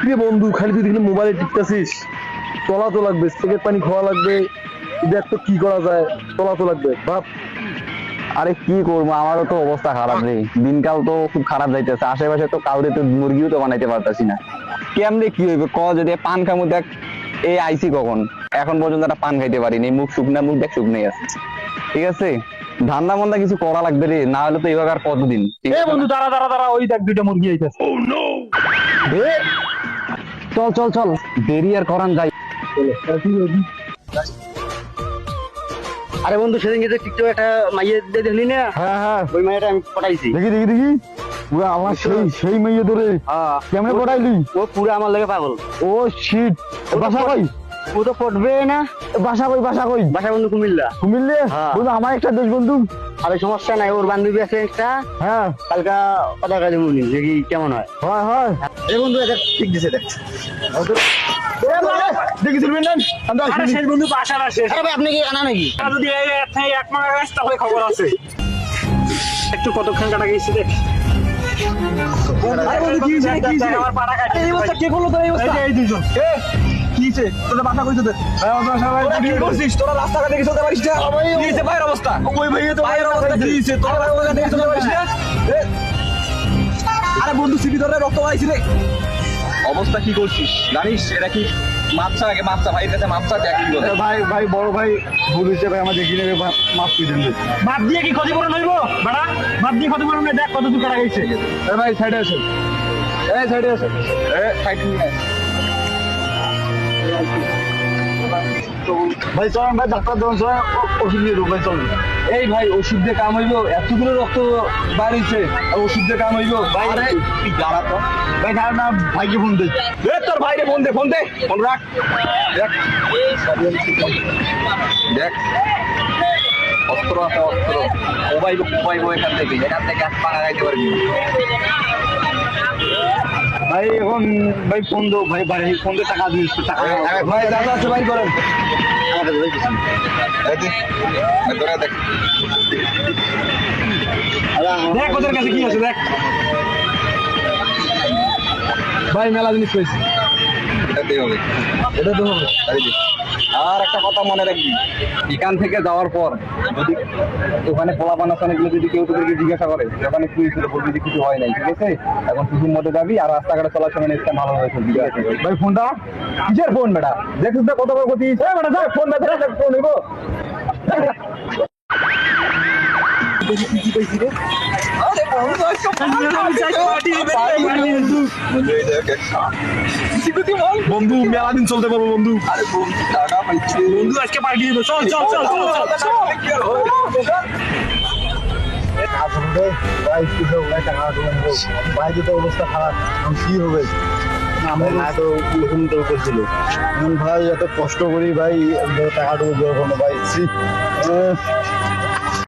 কিরে বন্ধু, খালি তুই দেখলি মোবাইলে টিপতেছিস? চলা তো লাগবে, চোখের পানি খাওয়া লাগবে, দেখ তো কি করা যায়। চলা তো লাগবে ভাব। আরে কি করবো, আমারও তো অবস্থা খারাপ রে। দিনকাল তো খুব খারাপ যাইতেছে, আশেপাশে তো কাউরে তো মুরগিও তো বানাইতে পারতাছি না। কেমনে কি হইবে ক, যদি পান খামু দেখ। এই আইসি কখন, এখন পর্যন্ত একটা পান খাইতে পারিনি। মুখ শুকনা, মুখ দেখ শুকনাই আছে। ঠিক আছে, ধান্দা মন্দা কিছু করা লাগবে রে, না হলে তো এবার আর কতদিন। ঠিক এ আছে বন্ধু, না? দাঁড়া দাঁড়া দাঁড়া, ওই দেখ দুইটা মুরগি আইতাছে। চল চল চল, দেরি আর করান যাই। আরে বন্ধু, সেদিন যে টিকটক একটা মাইয়ে দেখলি না? হ্যাঁ হ্যাঁ, ওই মাইয়াটা আমি পটাইছি। দেখি দেখি দেখি। পুরা আমার সেই সেই মেয়ে ধরে হ্যাঁ, কেমনে পড়াইলি? ও পুরো আমার লাগে পাগল। ও শিট। বাসা কই? ও তো পটবে না। বাসা কই? বাসা কই? বাসা বন্ধু কুমিল্লা। কুমিল্লে? হ্যাঁ। বন্ধু আমার একটা দেশ বন্ধু। আরে সমস্যা নাই, ওর বান্ধবী আছে একটা। হ্যাঁ কালকা কথা কাজে মুনি দেখি কেমন হয়। হয় হয়। এই বন্ধু এটা ঠিক দিছে দেখ। দেখি শুনবেন না? আরে শেষ বন্ধু বাসার আসে। আরে ভাই, আপনি কি আনা নাকি? যদি এক মাস রাস্তা হয়ে খবর আছে। একটু কতক্ষণ কাটা গেছে দেখ। আরে বন্ধু, কি হইছে? কি হইছে? আমার পাড়া কাটে। এই অবস্থা কে করলো তোর? এই অবস্থা? এই দুজন। কি হইছে? তোরা বাসা কইছ তোদের? তোরা কি করছিস? তোরা রাস্তাঘাটে কি চলতে পারিস না? কি হইছে ভাইয়ের অবস্থা? ওই ভাইয়া তো ভাইয়ের অবস্থা কি হইছে? তোরা রাস্তাঘাটে কি চলতে পারিস না? আরে বন্ধু, সিবি ধরে রক্ত আইছে রে। অবস্থা কি করছিস জানিস? এটা কি মাপসা নাকি? মাপসা ভাইয়ের কাছে মাপসা দেখ কি বলে। ভাই ভাই, বড় ভাই ভুল হইছে ভাই, আমার দেখি নেবে, মাফ করে দেন ভাই। বাদ দিয়ে কি ক্ষতিপূরণ হইব? বেড়া বাদ দিয়ে ক্ষতিপূরণ দেখ কত দূর কাটা গেছে। এ ভাই সাইডে আসেন, এই সাইডে আসেন। সাইড নিয়ে ভাই চলেন ভাই, ডাক্তার দোকান চলেন, ওষুধ নিয়ে দেবো ভাই, চলেন। এই ভাই, ওষুধ দিয়ে কাম হইব? এতগুলো রক্ত বাড়িছে, ওষুধ দিয়ে কাম হইব? ভাই তুই দাঁড়া তো। ভাই খারাপ না, ভাইকে ফোন দিই। তোর ভাইরে ফোন দে, ফোন দে, ফোন রাখ। দেখ দেখ, অস্ত্র আছে, অস্ত্র। কোবাইবো এখান থেকে হাত পা লাগাইতে পারবি। ভাই এখন ভাই ফোন দো, ভাই ভাই ফোন দিয়ে টাকা দিন, টাকা ভাই দাদা আছে, ভাই করেন। দেখ দেখ ওদের কাছে কি আছে দেখ। ভাই মেলা জিনিস পেয়েছি, এটাতেই হবে। এটা তো হবে। আর একটা কথা মনে রাখবি, এখান থেকে যাওয়ার পর যদি ওখানে পোলাপানা গুলো যদি কেউ তোদেরকে জিজ্ঞাসা করে ওখানে কি হয়েছিল, বলবি যে কিছু হয় নাই। ঠিক আছে, এখন কিছুর মধ্যে যাবি আর রাস্তাঘাটে চলার সময় নেক্সট টাইম ভালো হয়েছে। ঠিক আছে ভাই ফোনটা কিসের ফোন বেটা? দেখছিস না কত বড় গতি? বেটা দেখ ফোন, ফোন নিব। বন্ধু মেলা দিন চলতে পারবো বন্ধু। বন্ধু আজকে পার্টি দিব। চল চল চল চল চল। ভাই তো অবস্থা খারাপ, কি হবে? আমার তো করছিল ভাই, এত কষ্ট করি ভাই, টাকাটুকু দেওয়া ভাই।